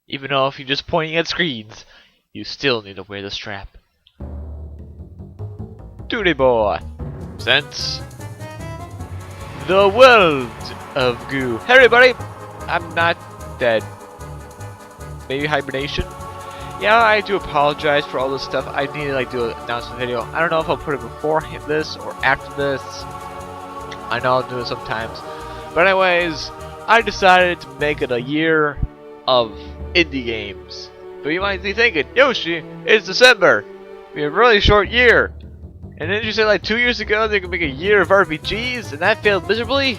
Even though if you're just pointing at screens, you still need to wear the strap. Duty Boy presents the world of goo. Hey everybody, I'm not dead. Maybe hibernation? Yeah, I do apologize for all this stuff. I need to like do an announcement video. I don't know if I'll put it before this or after this. I know I'll do it sometimes. But anyways, I decided to make it a year of indie games. But you might be thinking, Yoshi, it's December. We have a really short year. And didn't you say like 2 years ago they could make a year of RPGs and that failed miserably?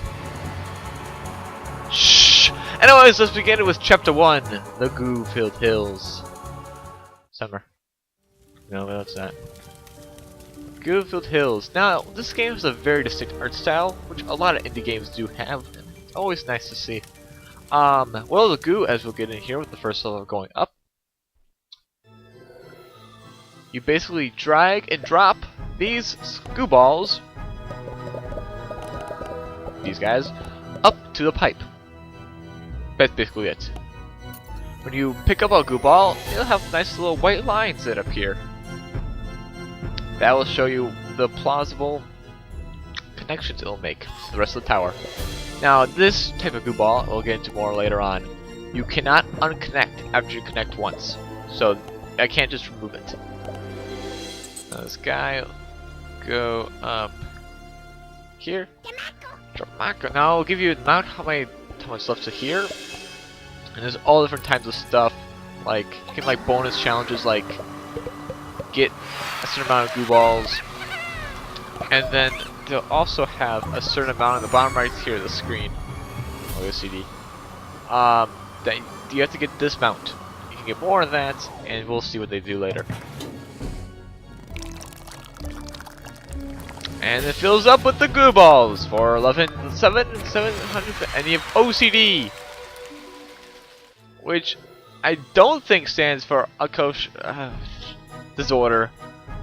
Shh. Anyways, let's begin with Chapter 1, The Goo-Filled Hills. Summer. No, that's not. Goo-Filled Hills. Now, this game has a very distinct art style, which a lot of indie games do have. It's always nice to see. Well, the goo, as we'll get in here with the first level going up, you basically drag and drop these Gooballs, these guys, up to the pipe. That's basically it. When you pick up a Gooball, it'll have nice little white lines that appear. That will show you the plausible connections it'll make to the rest of the tower. Now, this type of Gooball, we'll get into more later on, you cannot unconnect after you connect once. So, I can't just remove it. Now, this guy will go up here. Now, I'll give you an amount how much left to here. And there's all different types of stuff, like you can like bonus challenges, like get a certain amount of Gooballs, and then they'll also have a certain amount on the bottom right here of the screen, or the CD. That you have to get this mount. You can get more of that, and we'll see what they do later. And it fills up with the Gooballs for 11,700, and you have OCD. Which I don't think stands for Akosh disorder.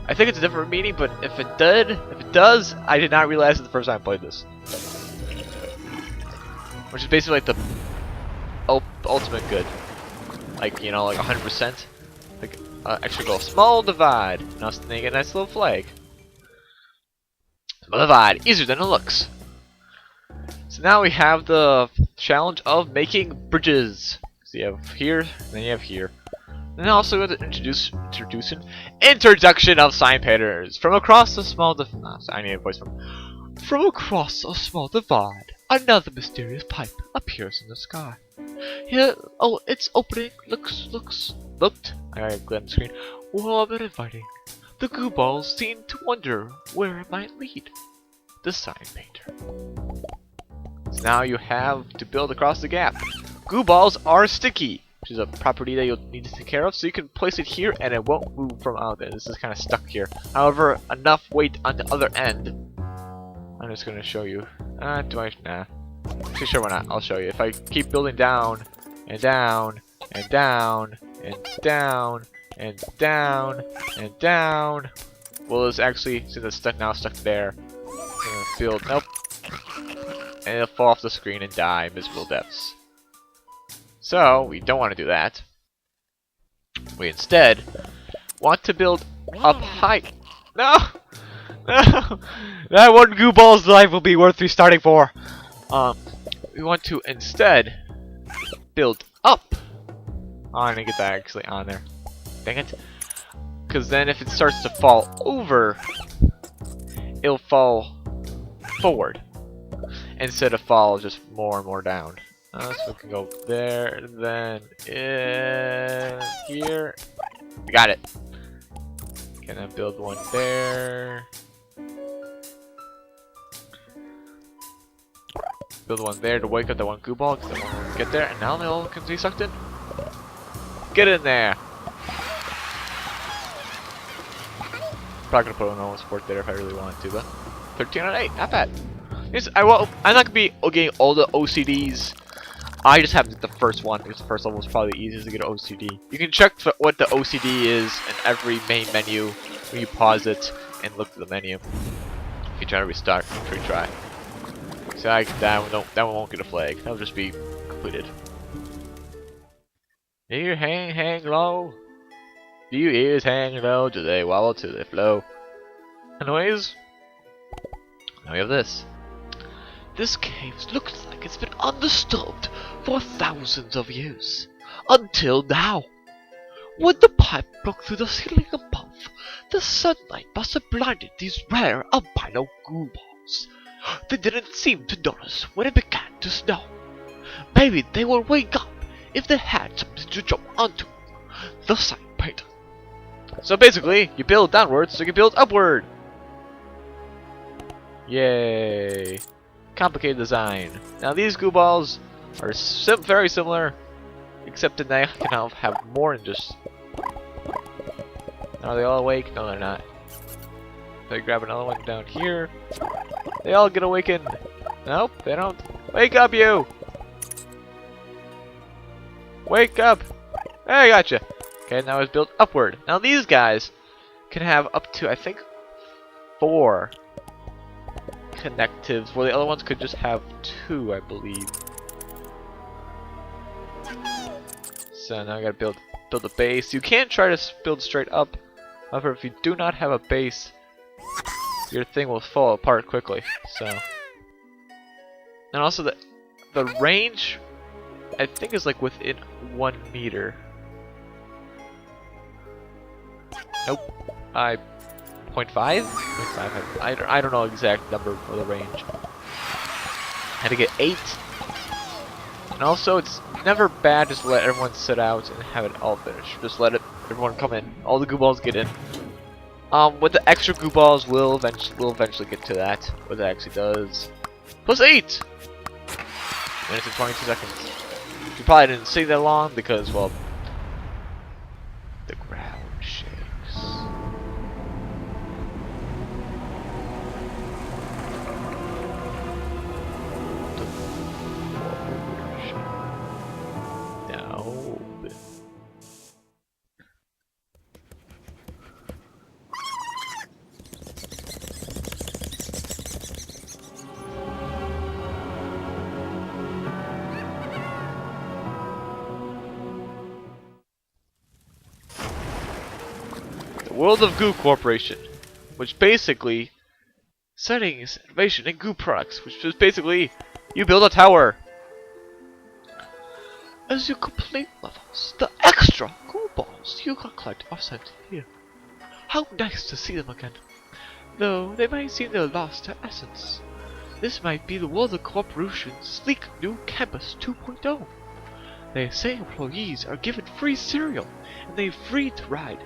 I think it's a different meaning, but if it does, I did not realize it the first time I played this. Which is basically like the ultimate good, like, you know, like 100%. Like extra goal, small divide. Now they get a nice little flag. Small divide, easier than it looks. So now we have the challenge of making bridges. You have here, then you have here. And also we have to introduce an introduction of sign painters. From across a small I need a voice from across a small divide, another mysterious pipe appears in the sky. Here, oh, it's opening. Looked. I gotta go on the screen. Warm and inviting. The Gooballs seem to wonder where it might lead. The sign painter. So now you have to build across the gap. Gooballs are sticky, which is a property that you'll need to take care of, so you can place it here and it won't move from out there. This is kind of stuck here. However, enough weight on the other end. I'm just going to show you. Nah. Too sure why not. I'll show you. If I keep building down, and down, and down, and down, and down, and down, well, it's actually, since it's stuck there, it's going to field, nope. And it'll fall off the screen and die miserable deaths. So, we don't want to do that. We instead want to build up high. No! No! That one Gooball's life will be worth restarting for. We want to instead build up. Oh, I didn't get that actually on there. Dang it. Because then if it starts to fall over, it'll fall forward instead of fall just more and more down. So we can go there, and then here. We got it. Can I build one there? Build one there to wake up that one Gooball, because that one will get there, and now they all can be sucked in. Get in there! Probably gonna put a normal support there if I really wanted to, but 13 out of 8, not bad. I'm not gonna be getting all the OCDs. I just have the first one because the first level was probably the easiest to get OCD. You can check what the OCD is in every main menu when you pause it and look at the menu. If you try to restart, retry. So that one won't get a flag. That'll just be completed. Here, hang low. Do your ears hang low? Do they wobble till they flow? Anyways, now we have this. This cave looks like it's been undisturbed for thousands of years. Until now. When the pipe broke through the ceiling above, the sunlight must have blinded these rare albino Gooballs. They didn't seem to notice when it began to snow. Maybe they would wake up if they had something to jump onto. The sign painter. So basically, you build downwards so you can build upward. Yay. Complicated design. Now these Gooballs are very similar, except that they can have more than just... Are they all awake? No, they're not. If I grab another one down here, they all get awakened. Nope, they don't. Wake up, you! Wake up! Hey, I gotcha! Okay, now it's built upward. Now these guys can have up to, I think, 4 connectives, where the other ones could just have 2, I believe. So now I gotta build a base. You can try to build straight up. However, if you do not have a base, your thing will fall apart quickly. So, and also the range, I think, is like within 1 meter. Nope. 0.5? 0.5. I don't know the exact number for the range. I had to get 8. And also, it's never bad just to let everyone sit out and have it all finished. Just let everyone come in. All the Gooballs get in. With the extra Gooballs, we'll eventually get to that. What that actually does. Plus 8 minutes and 22 seconds. You probably didn't see that long because, well, the ground shakes. World of Goo Corporation, which basically settings, innovation, and Goo products, which is basically you build a tower. As you complete levels, the extra Goo balls you can collect are sent here. How nice to see them again, though they might seem to have lost their essence. This might be the World of Corporation's sleek new Campus 2.0. They say employees are given free cereal and they're free to ride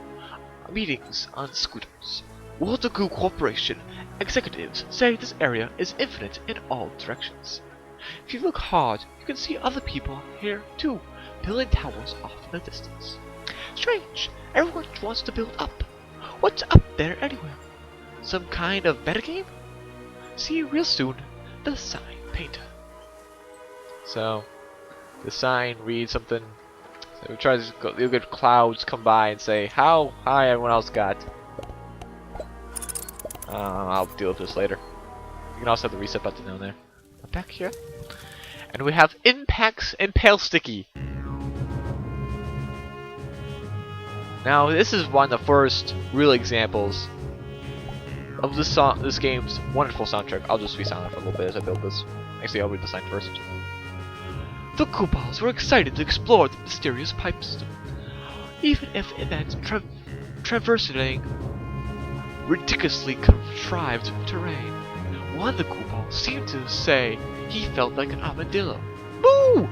meetings on scooters. World of Goo Corporation executives say this area is infinite in all directions. If you look hard, you can see other people here too, building towers off in the distance. Strange, everyone wants to build up. What's up there anyway? Some kind of metagame? See you real soon, the sign painter. So, the sign reads something. So we try to go, you'll get clouds come by and say, how high everyone else got. I'll deal with this later. You can also have the reset button down there. Back here. And we have Impact's Impale Sticky. Now this is one of the first real examples of this game's wonderful soundtrack. I'll just be silent for a little bit as I build this. Actually, I'll read the sign first. The Gooballs were excited to explore the mysterious pipe system, even if it meant traversing ridiculously contrived terrain. One of the Gooballs seemed to say he felt like an armadillo. Moo!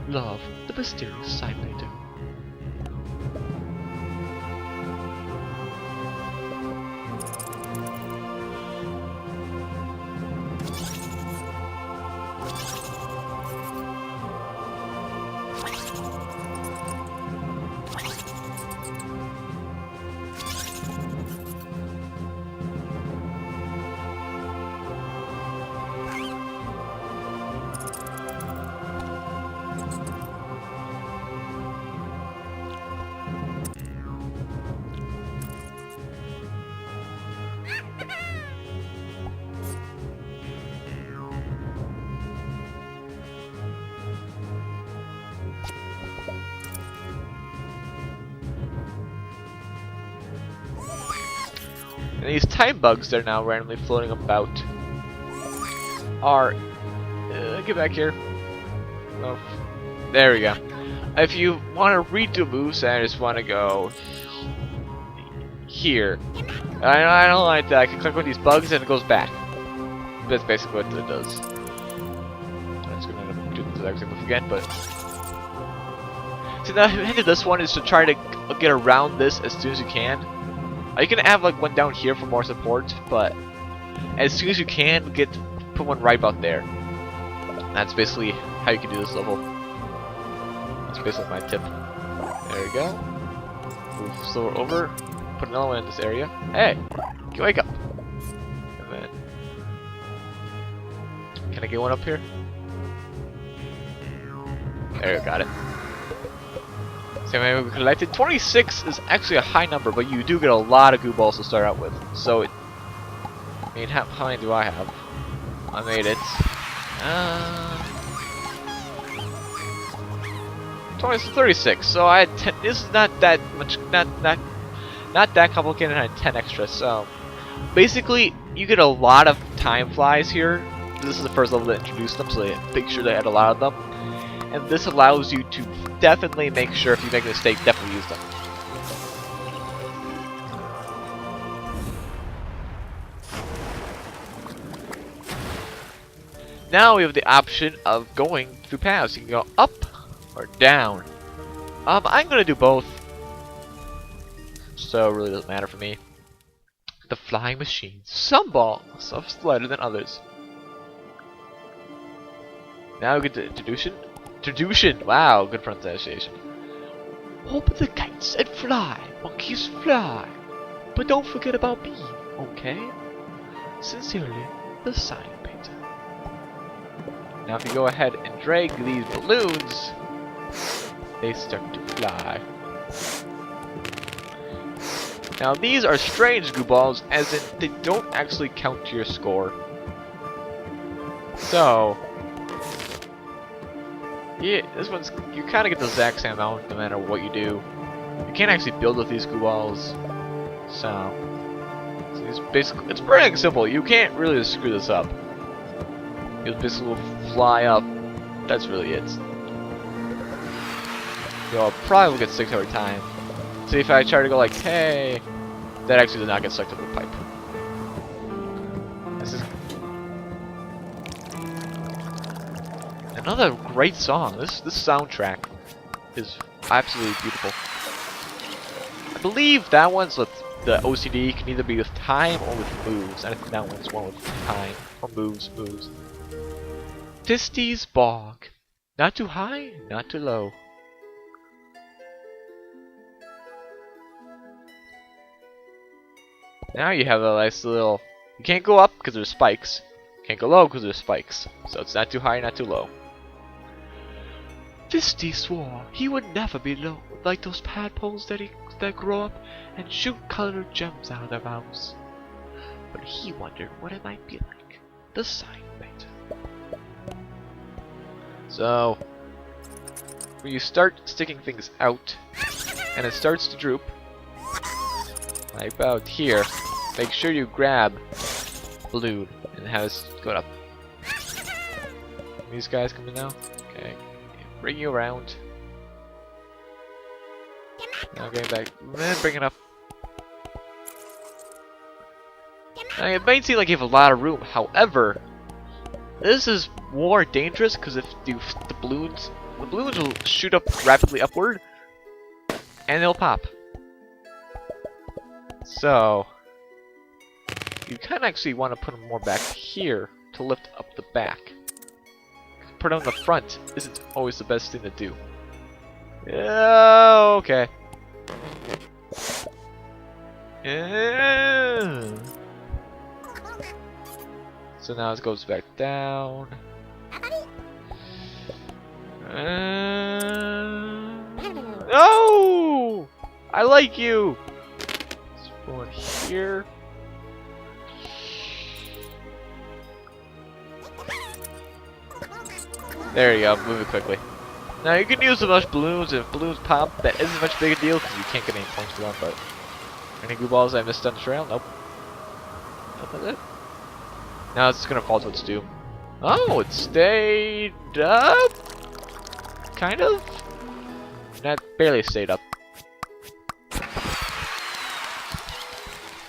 Love, the mysterious sign painter. And these time bugs that are now randomly floating about are... get back here. Oh, there we go. If you want to redo moves, I just want to go here. I don't like that. I can click on these bugs and it goes back. That's basically what it does. I'm just gonna end up doing the exact same move again, but see, the hint of this one is to try to get around this as soon as you can. You can have like one down here for more support, but as soon as you can, put one right about there. That's basically how you can do this level. That's basically my tip. There we go. Move slower over. Put another one in this area. Hey! Wake up! And then... Can I get one up here? There we go, got it. So anyway, we collected 26 is actually a high number, but you do get a lot of Gooballs to start out with. So, I mean, how many do I have? I made it. 36. So I had 10. This is not that much. Not that complicated. I had 10 extra. So basically, you get a lot of time flies here. This is the first level that introduced them, so they make sure they had a lot of them. And this allows you to definitely make sure if you make a mistake, definitely use them. Now we have the option of going through paths. You can go up or down. I'm gonna do both, so it really doesn't matter for me. The flying machine. Some balls are lighter than others. Now we get to introduction. Wow, good pronunciation. Open the kites and fly, monkeys fly. But don't forget about me, okay? Sincerely, the sign painter. Now if you go ahead and drag these balloons, they start to fly. Now these are strange Gooballs, as in they don't actually count to your score. So, yeah, this one's, you kind of get the exact same amount no matter what you do. You can't actually build with these Gooballs. So it's basically, it's pretty simple. You can't really screw this up. You'll basically fly up. That's really it. You'll probably get stuck every time. See, if I try to go like, hey, that actually does not get stuck to the pipe. This is another great song. This soundtrack is absolutely beautiful. I believe that one's with the OCD can either be with time or with moves. I think that one's one with time or moves. Fisty's Bog. Not too high, not too low. Now you have a nice little... You can't go up because there's spikes. Can't go low because there's spikes. So it's not too high, not too low. Fisty swore he would never be low like those tadpoles that grow up and shoot colored gems out of their mouths. But he wondered what it might be like. The sign painter. So, when you start sticking things out and it starts to droop, like about here, make sure you grab balloon and have it go up. These guys coming now? Okay. Bring you around. Now getting back. Then bring it up. Now it might seem like you have a lot of room, however, this is more dangerous because if the balloons will shoot up rapidly upward and they'll pop. So you kind of actually want to put them more back here to lift up the back. Put them on the front isn't always the best thing to do. Yeah, okay. Yeah. So now it goes back down. No! I like you! Let's go in here. There you go, move it quickly. Now you can use as much balloons, and if balloons pop, that isn't much big a deal because you can't get any points for them, but any Gooballs I missed on the trail? Nope. Was it? Now it's gonna fall to its doom. Oh, it stayed up? Kind of? That barely stayed up.